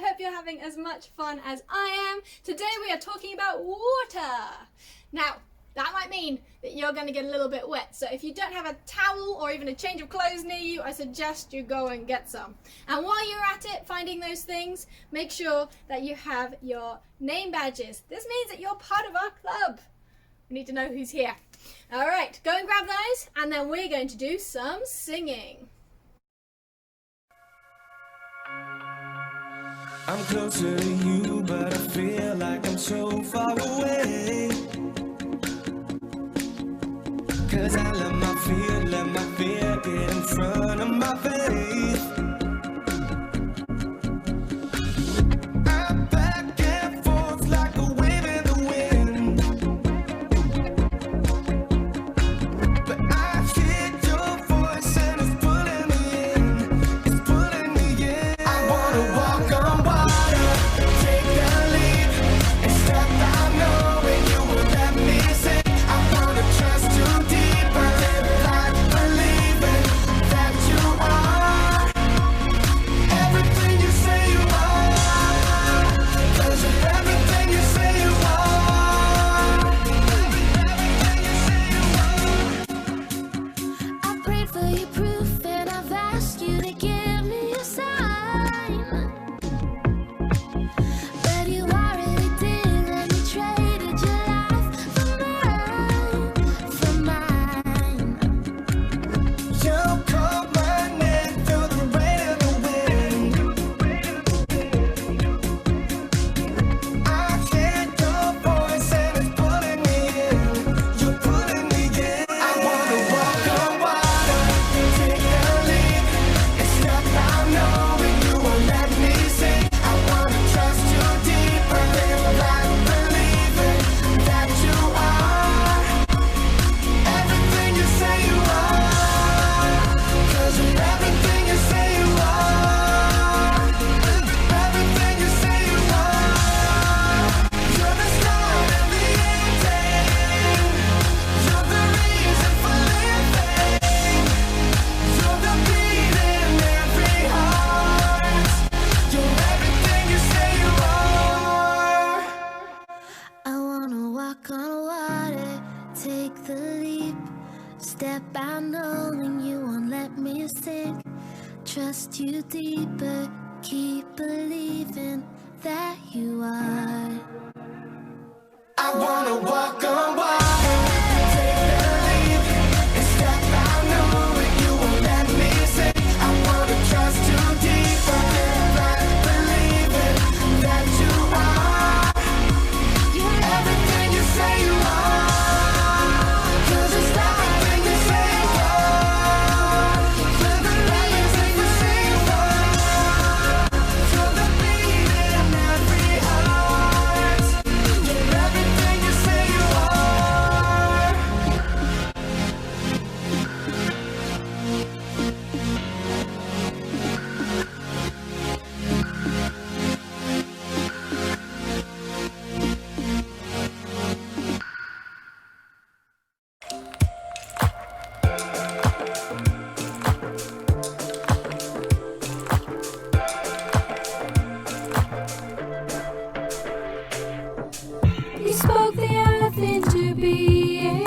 hope you're having as much fun as I am. Today we are talking about water. Now, that might mean that you're going to get a little bit wet, so if you don't have a towel or even a change of clothes near you, I suggest you go and get some. And while you're at it, finding those things, make sure that you have your name badges. This means that you're part of our club. We need to know who's here. Alright, go and grab those, and then we're going to do some singing. I'm closer to you, but I feel like I'm so far away. 'Cause I let my fear get in front of my faith. I'm back and forth like a wave in the wind, but I hear your voice and it's pulling me in, it's pulling me in. I wanna walk on water, take the leap, and step out knowing you will let me sink. I wanna trust you deeper, live life believing that you are everything you say you are, 'cause you're everything you say you are, everything you say you are. I prayed for your proof and I've asked you to give me a sign, but you already did and you traded your life for mine. You called my name through the rain and the wind. I hear your voice and it's pulling me in, you're pulling me in. I wanna walk on water, take a leap, and step out knowing you won't let me sink. I wanna trust you deeper, live life believing that you are everything you say you are, 'cause you're everything you say you are, everything you say you are. You're the start and the ending, you're the reason for living, you're the beat in every heart, you're everything you say you are. I wanna walk on water, take the leap, step out knowing you won't let me sink. Trust you deeper, keep believing that you are. I wanna walk on water, take the leap, and step out knowing you won't let me sink. I wanna trust you deeper, live life believing that you are everything you say you are, 'cause it's everything you say you are, you're the reason you say you are, you're the beat in every heart, you're everything you say you are. You spoke the earth into being.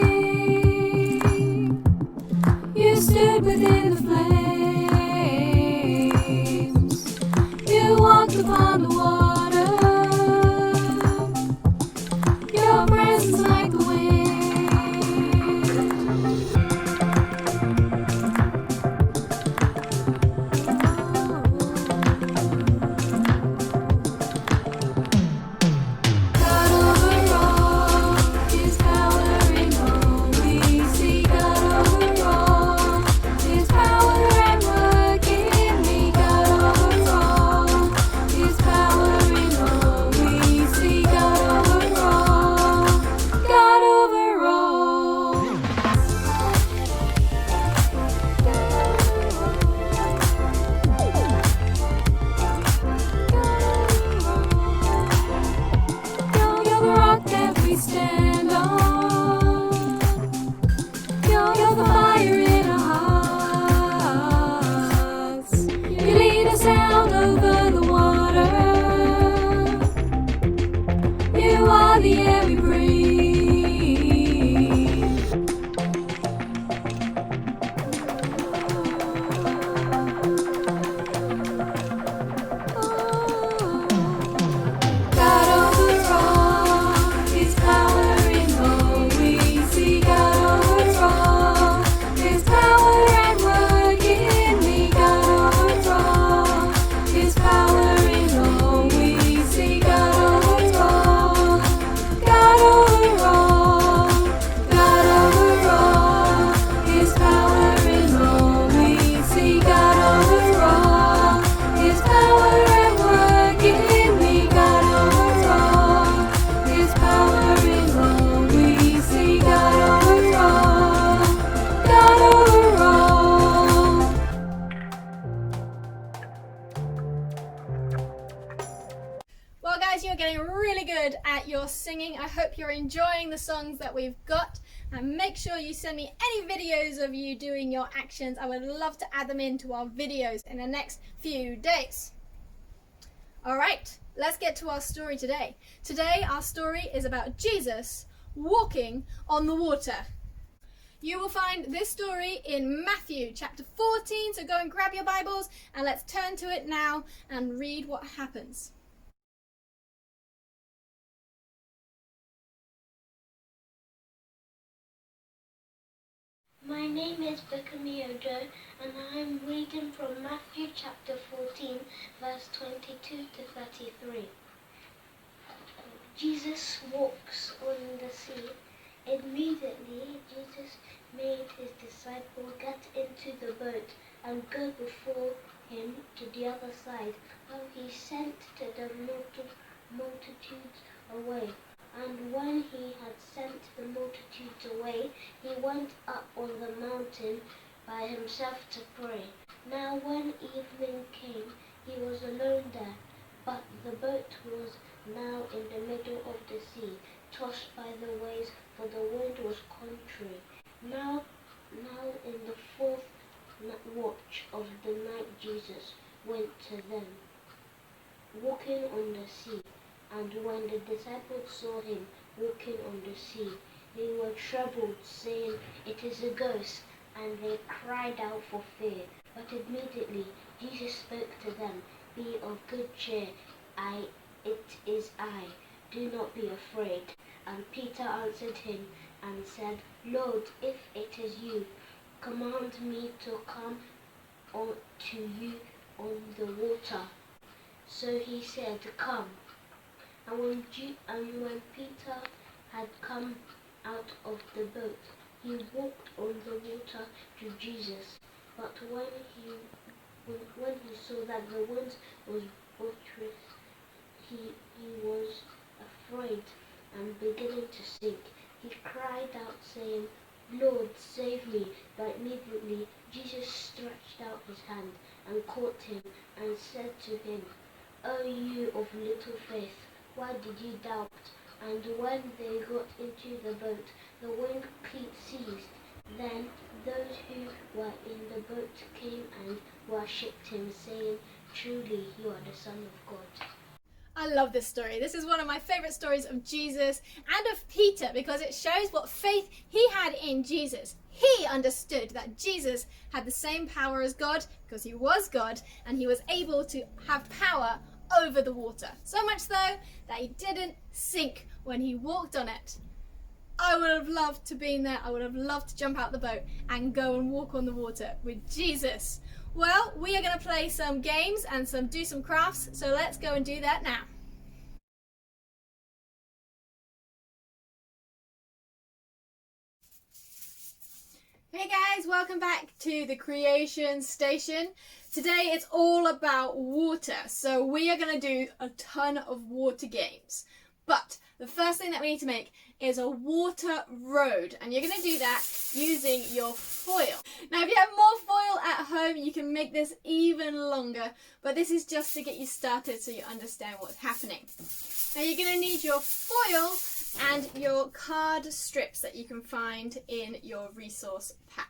You stood within the flames. You walked upon the water. Your presence like the wind. God over all, His power and all we see. God over all, His power and work in me. God over all, His power. at your singing. I hope you're enjoying the songs that we've got. And make sure you send me any videos of you doing your actions. I would love to add them into our videos in the next few days. All right, let's get to our story today. Today, our story is about Jesus walking on the water. You will find this story in Matthew chapter 14, so go and grab your Bibles and let's turn to it now and read what happens. My name is Bukamiodo and I'm reading from Matthew chapter 14, verse 22 to 33. Jesus walks on the sea. Immediately, Jesus made his disciple get into the boat and go before him to the other side, while he sent the multitudes away. And when he had sent the multitudes away, he went up on the mountain by himself to pray. Now when evening came, he was alone there, but the boat was now in the middle of the sea, tossed by the waves, for the wind was contrary. Now in the fourth watch of the night, Jesus went to them, walking on the sea. And when the disciples saw him walking on the sea, they were troubled, saying, "It is a ghost," and they cried out for fear. But immediately Jesus spoke to them, "Be of good cheer, it is I. Do not be afraid." And Peter answered him and said, "Lord, if it is you, command me to come to you on the water." So he said, "Come." And when Peter had come out of the boat, he walked on the water to Jesus. But when he saw that the wind was boisterous, he was afraid and beginning to sink. He cried out, saying, "Lord, save me." But immediately Jesus stretched out his hand and caught him and said to him, "O you of little faith, why did you doubt?" And when they got into the boat, the wind ceased. Then those who were in the boat came and worshipped him, saying, "Truly you are the Son of God." I love this story. This is one of my favourite stories of Jesus and of Peter because it shows what faith he had in Jesus. He understood that Jesus had the same power as God because he was God and he was able to have power over the water. So much so that he didn't sink when he walked on it. I would have loved to be there. I would have loved to jump out the boat and go and walk on the water with Jesus. Well, we are going to play some games and do some crafts, so let's go and do that now. Hey guys, welcome back to the Creation Station. Today it's all about water, so we are going to do a ton of water games. But the first thing that we need to make is a water road, and you're going to do that using your foil. Now if you have more foil at home, you can make this even longer, but this is just to get you started so you understand what's happening. Now you're going to need your foil and your card strips that you can find in your resource pack.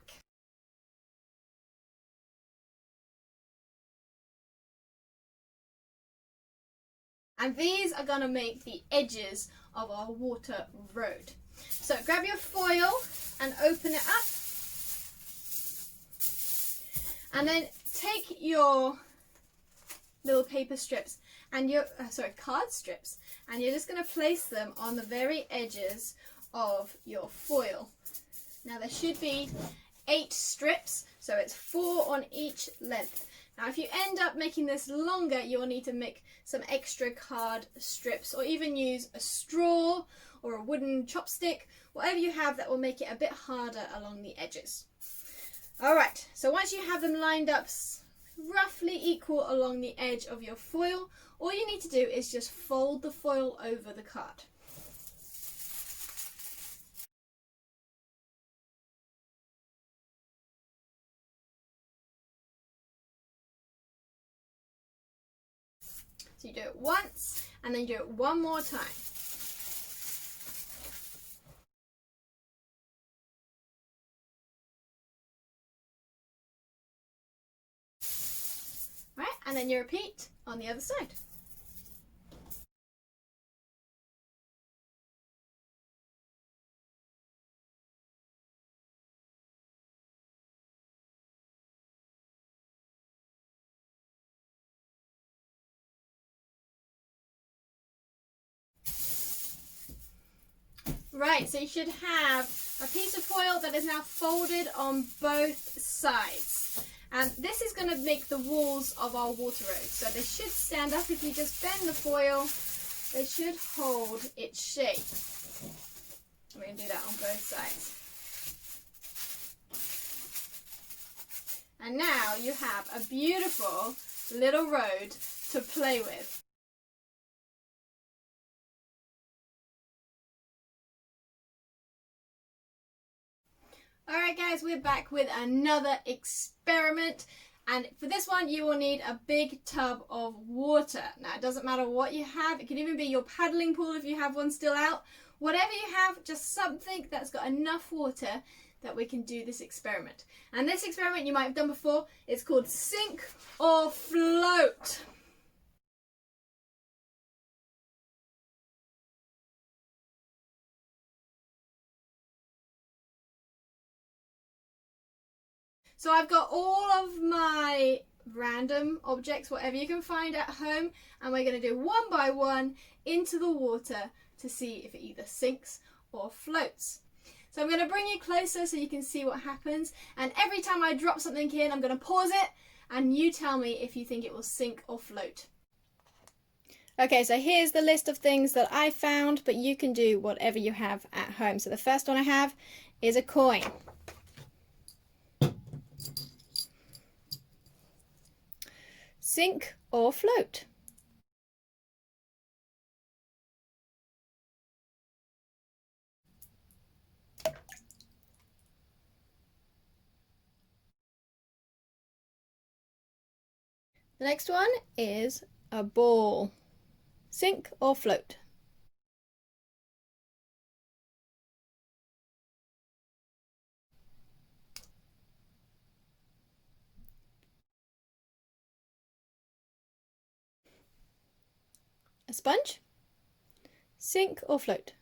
And these are going to make the edges of our water road. So grab your foil and open it up. And then take your little paper strips and your, card strips, and you're just going to place them on the very edges of your foil. Now there should be 8 strips, so it's 4 on each length. Now if you end up making this longer, you'll need to make some extra card strips, or even use a straw or a wooden chopstick, whatever you have that will make it a bit harder along the edges. Alright, so once you have them lined up roughly equal along the edge of your foil, all you need to do is just fold the foil over the card. So you do it once, and then you do it one more time. and then you repeat on the other side. Right, so you should have a piece of foil that is now folded on both sides. And this is going to make the walls of our water road. So they should stand up. If you just bend the foil, they should hold its shape. We're going to do that on both sides. And now you have a beautiful little road to play with. Alright guys, we're back with another experiment, and for this one you will need a big tub of water. Now it doesn't matter what you have, it can even be your paddling pool if you have one still out. Whatever you have, just something that's got enough water that we can do this experiment. And this experiment you might have done before, it's called sink or float. So I've got all of my random objects, whatever you can find at home, and we're going to do one by one into the water to see if it either sinks or floats. So I'm going to bring you closer so you can see what happens, and every time I drop something in, I'm going to pause it and you tell me if you think it will sink or float. Okay, so here's the list of things that I found, but you can do whatever you have at home. So the first one I have is a coin. Sink or float? The next one is a ball. Sink or float? A sponge? Sink or float?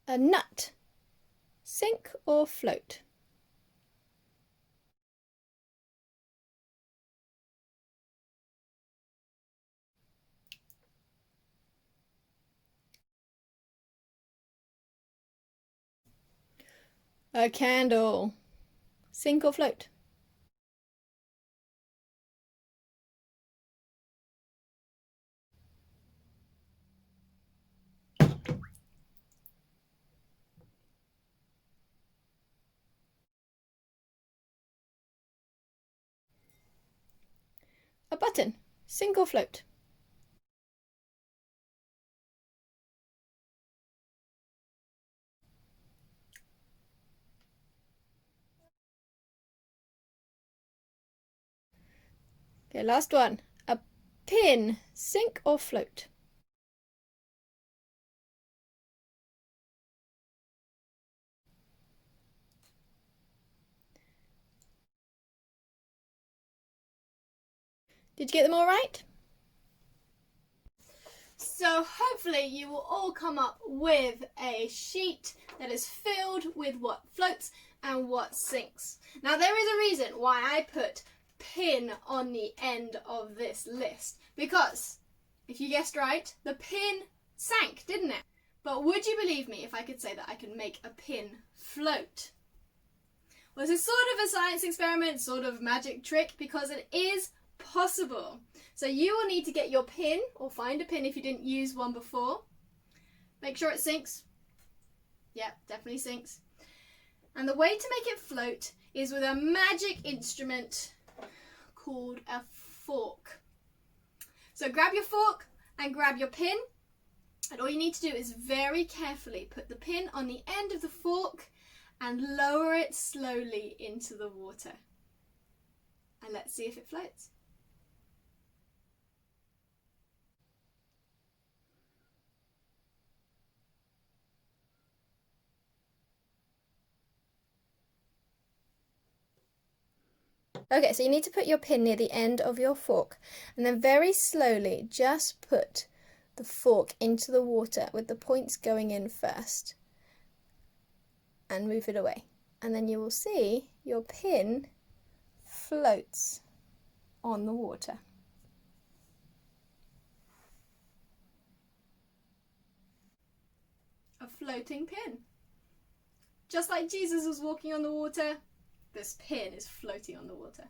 A nut? Sink or float? A candle. Sink or float? A button. Sink or float? Okay, last one. A pin. Sink or float? Did you get them all right? So hopefully you will all come up with a sheet that is filled with what floats and what sinks. Now there is a reason why I put pin on the end of this list, because if you guessed right, the pin sank, didn't it? But would you believe me if I could say that I can make a pin float? Well, this is sort of a science experiment, sort of magic trick, because it is possible. So you will need to get your pin, or find a pin if you didn't use one before. Make sure it sinks. Yep, definitely sinks. And the way to make it float is with a magic instrument called a fork. So grab your fork and grab your pin, and all you need to do is very carefully put the pin on the end of the fork and lower it slowly into the water. And let's see if it floats. Okay, so you need to put your pin near the end of your fork, and then very slowly just put the fork into the water with the points going in first, and move it away. And then you will see your pin floats on the water. A floating pin. Just like Jesus was walking on the water, this pin is floating on the water.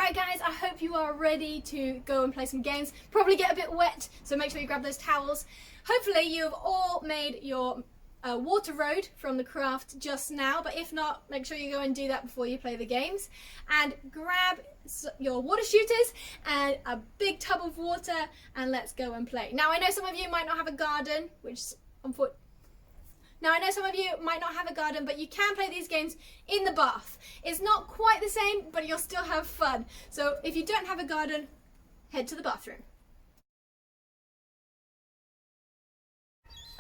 Alright guys, I hope you are ready to go and play some games. Probably get a bit wet, so make sure you grab those towels. Hopefully you've all made your water road from the craft just now, but if not, make sure you go and do that before you play the games. And grab your water shooters and a big tub of water, and let's go and play. Now I know some of you might not have a garden, but you can play these games in the bath. It's not quite the same, but you'll still have fun. So if you don't have a garden, head to the bathroom.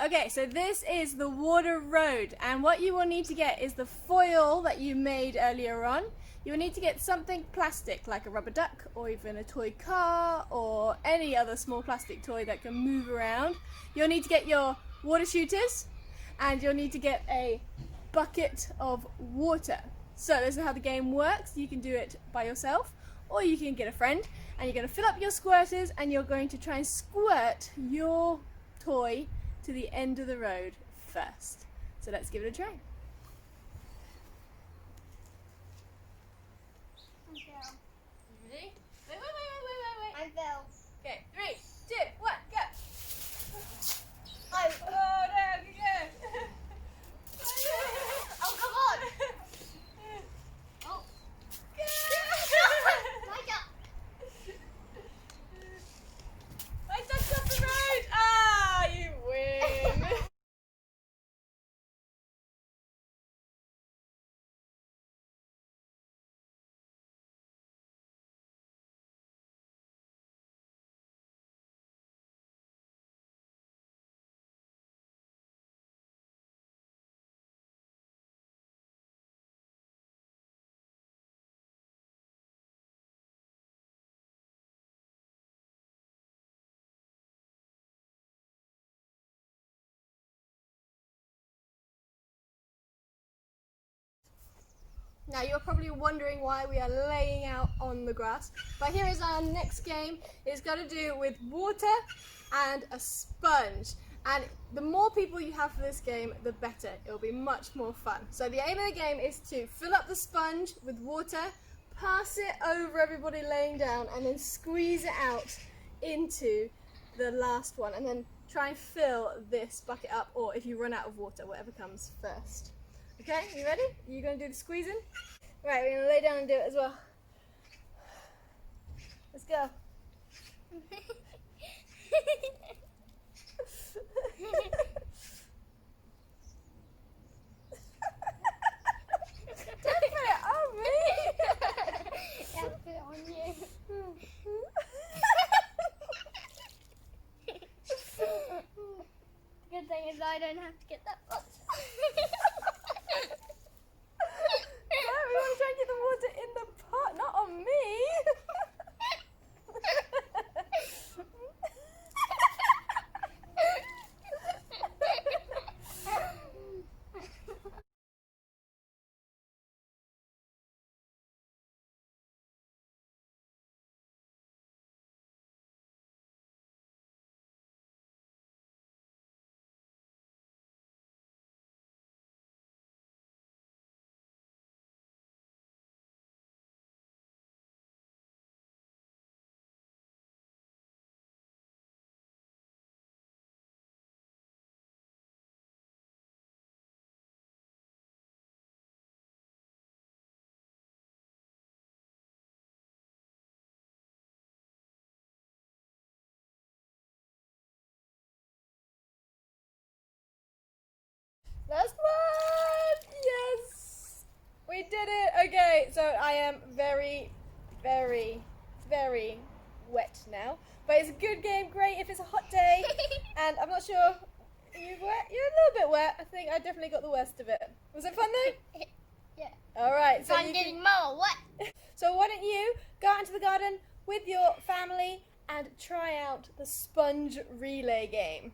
Okay, so this is the water road, and what you will need to get is the foil that you made earlier on. You will need to get something plastic, like a rubber duck, or even a toy car, or any other small plastic toy that can move around. You'll need to get your water shooters, and you'll need to get a bucket of water. So this is how the game works. You can do it by yourself, or you can get a friend, and you're going to fill up your squirters, and you're going to try and squirt your toy to the end of the road first. So let's give it a try. Ready? Wait. I fell. Okay, 3, 2, 1, go. Oh, Oh no, go. oh come on. Oh. My God. I touched up the road. Ah, you win. Now you're probably wondering why we are laying out on the grass, but here is our next game. It's got to do with water and a sponge, and the more people you have for this game, the better. It'll be much more fun. So the aim of the game is to fill up the sponge with water, pass it over everybody laying down, and then squeeze it out into the last one, and then try and fill this bucket up, or if you run out of water, whatever comes first. Okay, you ready? You gonna do the squeezing? Right, we're gonna lay down and do it as well. Let's go. Don't put it on me. Yeah, put it on you. Good thing is I don't have to get that much. No, we want to try and get the water in the pot, not on me. Last one! Yes! We did it! Okay, so I am very, very, very wet now. But it's a good game, great if it's a hot day. And I'm not sure, are you wet? You're a little bit wet. I think I definitely got the worst of it. Was it fun though? Yeah. Alright, so I'm getting more. What? So why don't you go out into the garden with your family and try out the sponge relay game.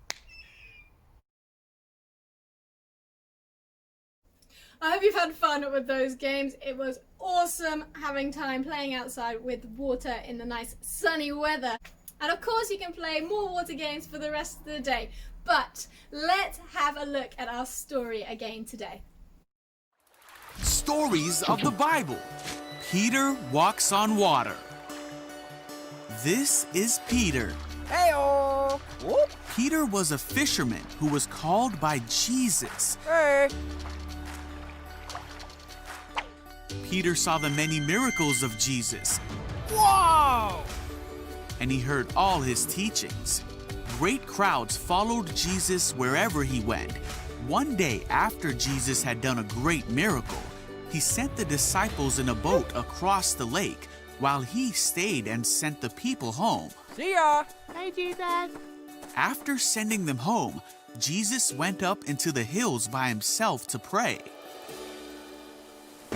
I hope you've had fun with those games. It was awesome having time playing outside with water in the nice sunny weather. And of course you can play more water games for the rest of the day. But let's have a look at our story again today. Stories of the Bible. Peter walks on water. This is Peter. Hey-oh! Whoop! Peter was a fisherman who was called by Jesus. Hey! Peter saw the many miracles of Jesus, Whoa! and he heard all his teachings. Great crowds followed Jesus wherever he went. One day after Jesus had done a great miracle, he sent the disciples in a boat across the lake while he stayed and sent the people home. See ya! Hey, Jesus! After sending them home, Jesus went up into the hills by himself to pray.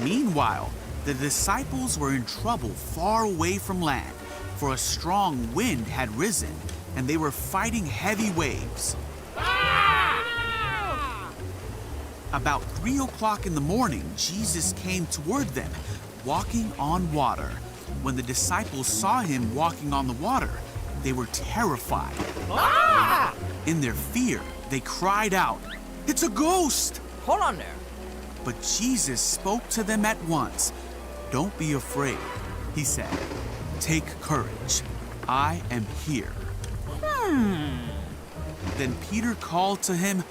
Meanwhile, the disciples were in trouble far away from land, for a strong wind had risen, and they were fighting heavy waves. About 3 o'clock in the morning, Jesus came toward them, walking on water. When the disciples saw him walking on the water, they were terrified. In their fear, they cried out, "It's a ghost!" Hold on there. But Jesus spoke to them at once. "Don't be afraid," he said. "Take courage. I am here." Then Peter called to him,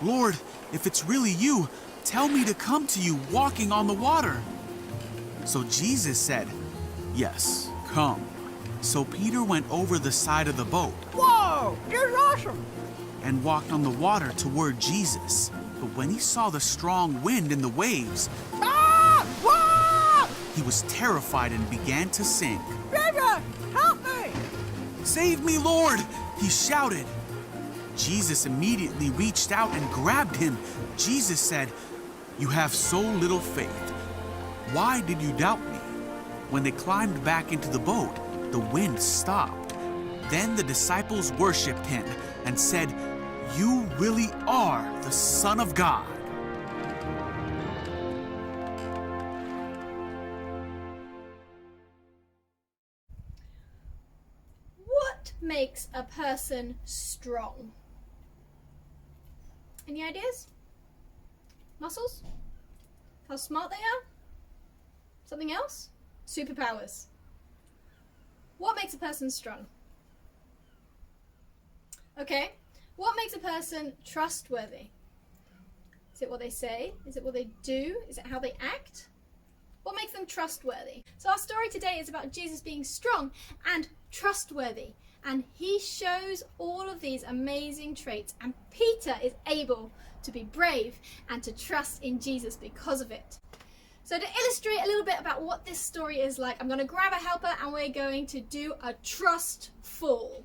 "Lord, if it's really you, tell me to come to you walking on the water." So Jesus said, "Yes, come." So Peter went over the side of the boat Whoa! You're awesome! and walked on the water toward Jesus. But when he saw the strong wind and the waves, Whoa! he was terrified and began to sink. Baby, help me! "Save me, Lord!" he shouted. Jesus immediately reached out and grabbed him. Jesus said, "You have so little faith. Why did you doubt me?" When they climbed back into the boat, the wind stopped. Then the disciples worshiped him and said, "You really are the Son of God." What makes a person strong? Any ideas? Muscles? How smart they are? Something else? Superpowers. What makes a person strong? Okay, what makes a person trustworthy? Is it what they say? Is it what they do? Is it how they act? What makes them trustworthy? So our story today is about Jesus being strong and trustworthy, and he shows all of these amazing traits, and Peter is able to be brave and to trust in Jesus because of it. So to illustrate a little bit about what this story is like, I'm going to grab a helper and we're going to do a trust fall.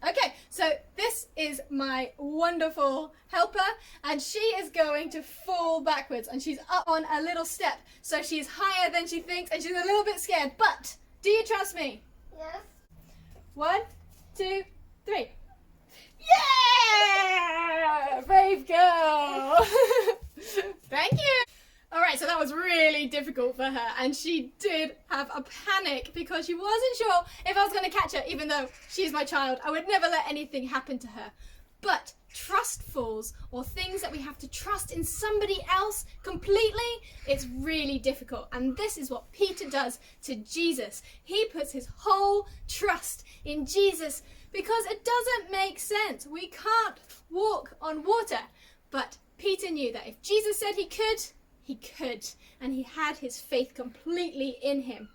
Okay, so this is my wonderful helper, and she is going to fall backwards, and she's up on a little step, so she's higher than she thinks, and she's a little bit scared, but do you trust me? Yes. 1, 2, 3. Yeah! Brave girl! Thank you! Alright, so that was really difficult for her, and she did have a panic because she wasn't sure if I was going to catch her, even though she's my child. I would never let anything happen to her. But trust falls, or things that we have to trust in somebody else completely, it's really difficult. And this is what Peter does to Jesus. He puts his whole trust in Jesus because it doesn't make sense. We can't walk on water. But Peter knew that if Jesus said he could, and he had his faith completely in him.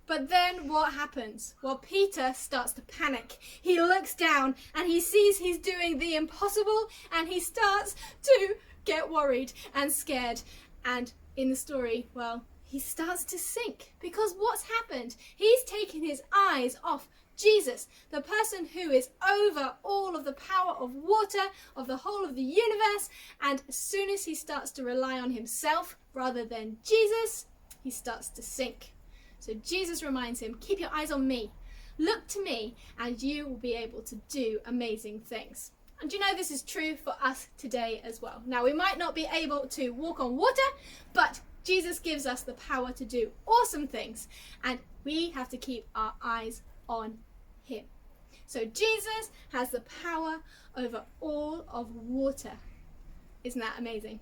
But then what happens? Well, Peter starts to panic. He looks down and he sees he's doing the impossible, and he starts to get worried and scared. And in the story, well, he starts to sink because what's happened? He's taken his eyes off Jesus, the person who is over all of the power of water, of the whole of the universe, and as soon as he starts to rely on himself rather than Jesus, he starts to sink. So Jesus reminds him, keep your eyes on me, look to me, and you will be able to do amazing things. And you know this is true for us today as well. Now we might not be able to walk on water, but Jesus gives us the power to do awesome things, and we have to keep our eyes on him. So Jesus has the power over all of water. Isn't that amazing?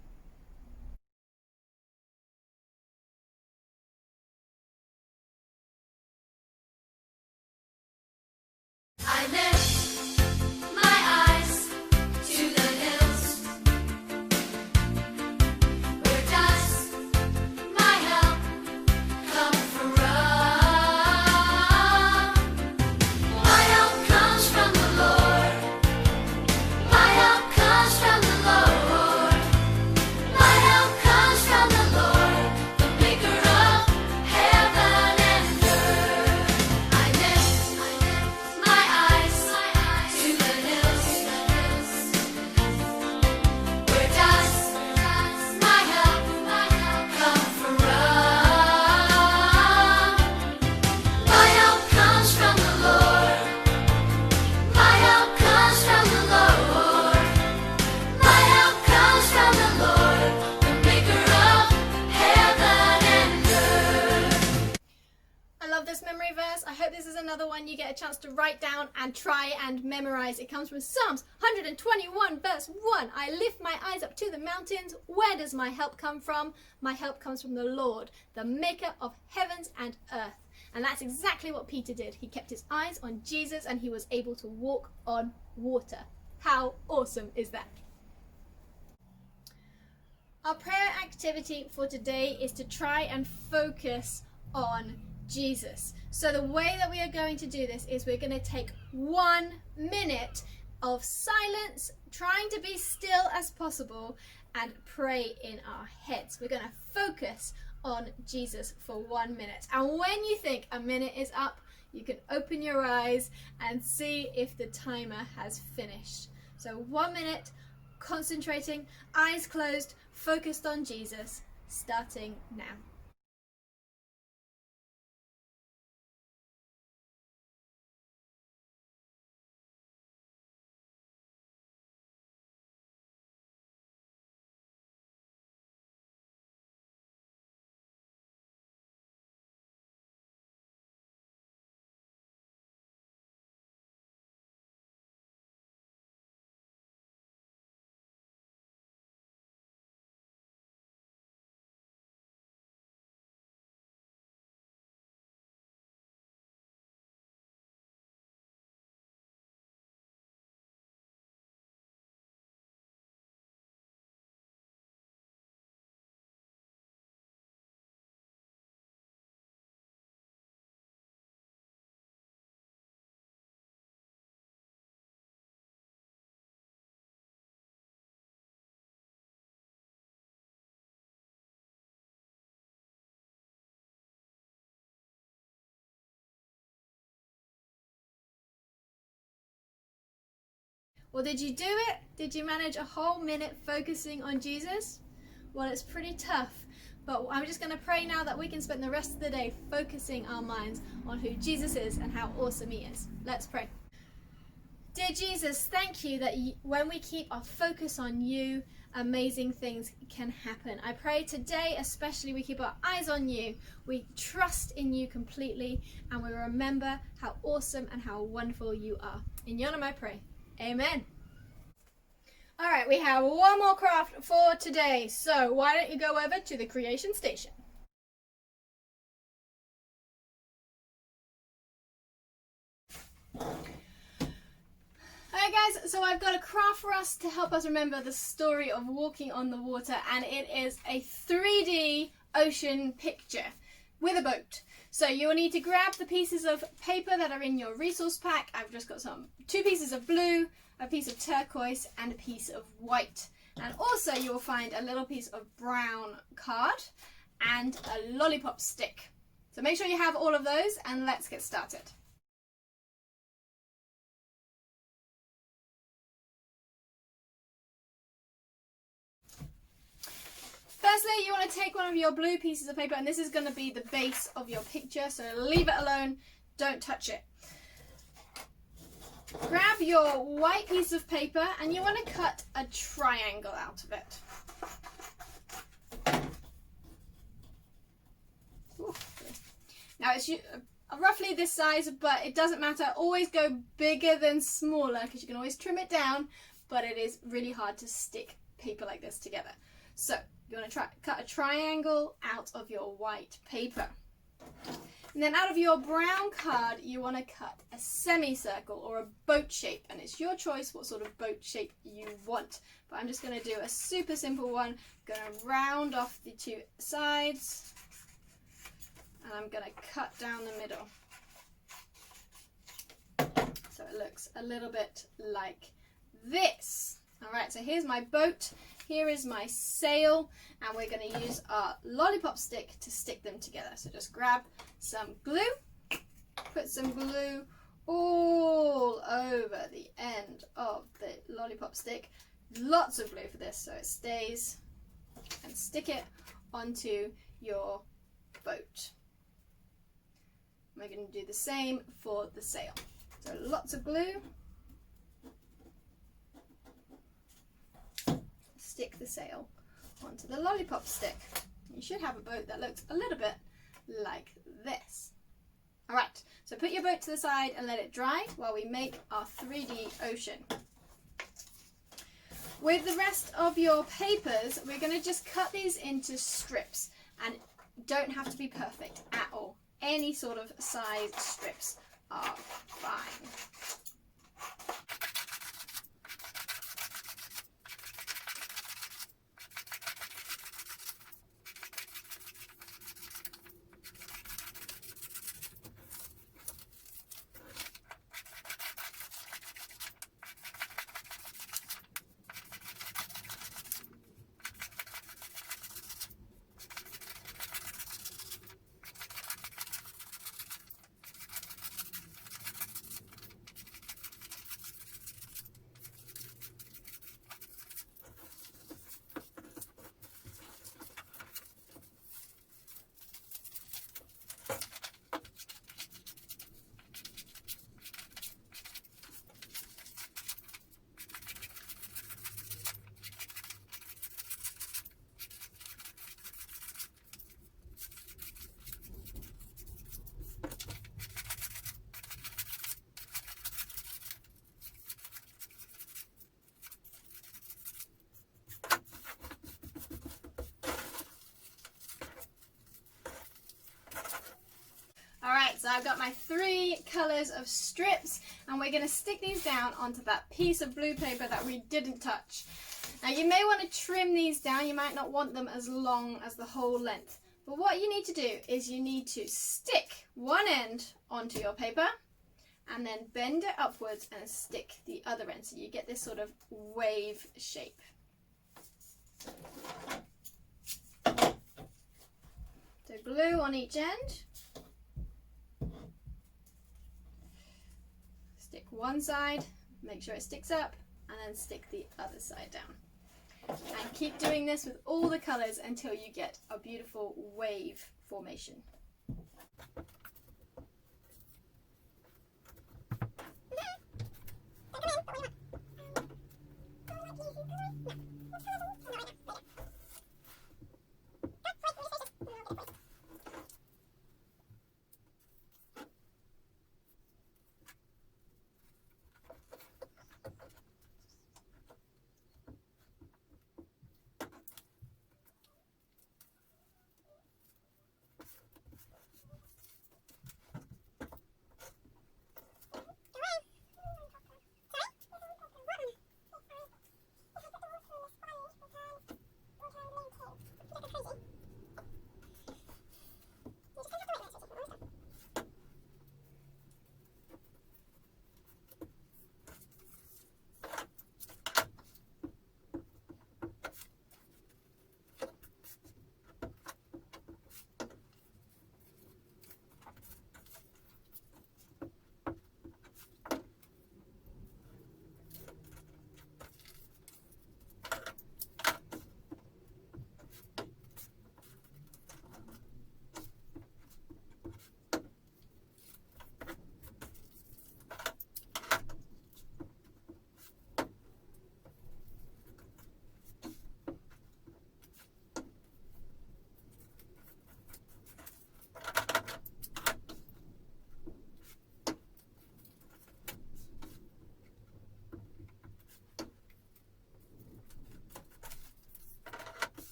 another one you get a chance to write down and try and memorize. It comes from Psalms 121 verse 1. I lift my eyes up to the mountains. Where does my help come from? My help comes from the Lord, the maker of heavens and earth. And that's exactly what Peter did. He kept his eyes on Jesus and he was able to walk on water. How awesome is that? Our prayer activity for today is to try and focus on Jesus. So the way that we are going to do this is we're going to take 1 minute of silence, trying to be still as possible, and pray in our heads. We're going to focus on Jesus for 1 minute. And when you think a minute is up, you can open your eyes and see if the timer has finished. So 1 minute, concentrating, eyes closed, focused on Jesus, starting now. Well, did you do it? Did you manage a whole minute focusing on Jesus? Well, it's pretty tough, but I'm just going to pray now that we can spend the rest of the day focusing our minds on who Jesus is and how awesome he is. Let's pray. Dear Jesus, thank you that when we keep our focus on you, amazing things can happen. I pray today, especially, we keep our eyes on you. We trust in you completely, and we remember how awesome and how wonderful you are. In your name I pray. Amen. All right, we have one more craft for today. So why don't you go over to the creation station? Alright guys, so I've got a craft for us to help us remember the story of walking on the water, and it is a 3D ocean picture with a boat. So you will need to grab the pieces of paper that are in your resource pack. I've just got 2 pieces of blue, a piece of turquoise, and a piece of white. And also you will find a little piece of brown card and a lollipop stick. So make sure you have all of those, and let's get started. Firstly, you want to take one of your blue pieces of paper, and this is going to be the base of your picture, so leave it alone, don't touch it. Grab your white piece of paper and you want to cut a triangle out of it. Ooh. Now it's roughly this size, but it doesn't matter. Always go bigger than smaller because you can always trim it down, but it is really hard to stick paper like this together. So you want to cut a triangle out of your white paper. And then out of your brown card, you want to cut a semicircle or a boat shape. And it's your choice what sort of boat shape you want. But I'm just going to do a super simple one. I'm going to round off the 2 sides. And I'm going to cut down the middle. So it looks a little bit like this. Alright, so here's my boat. Here is my sail, and we're going to use our lollipop stick to stick them together. So just grab some glue, put some glue all over the end of the lollipop stick. Lots of glue for this so it stays, and stick it onto your boat. We're going to do the same for the sail. So lots of glue. Stick the sail onto the lollipop stick. You should have a boat that looks a little bit like this. Alright, so put your boat to the side and let it dry while we make our 3D ocean. With the rest of your papers, we're going to just cut these into strips, and don't have to be perfect at all. Any sort of size strips are fine. Alright, so I've got my 3 colours of strips, and we're going to stick these down onto that piece of blue paper that we didn't touch. Now you may want to trim these down, you might not want them as long as the whole length. But what you need to do is you need to stick one end onto your paper and then bend it upwards and stick the other end, so you get this sort of wave shape. So glue on each end. Stick one side, make sure it sticks up, and then stick the other side down. And keep doing this with all the colours until you get a beautiful wave formation.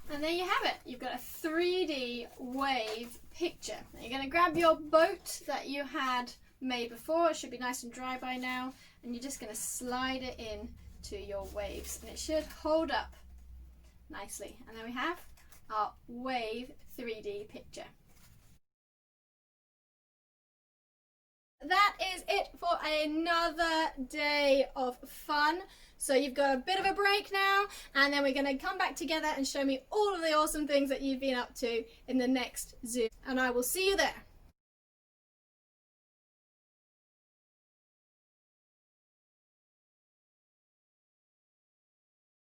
And there you have it. You've got a 3D wave picture. Now you're going to grab your boat that you had made before. It should be nice and dry by now. And you're just going to slide it in to your waves. And it should hold up nicely. And there we have our wave 3D picture. That is it for another day of fun. So you've got a bit of a break now, and then we're going to come back together and show me all of the awesome things that you've been up to in the next zoo. And I will see you there.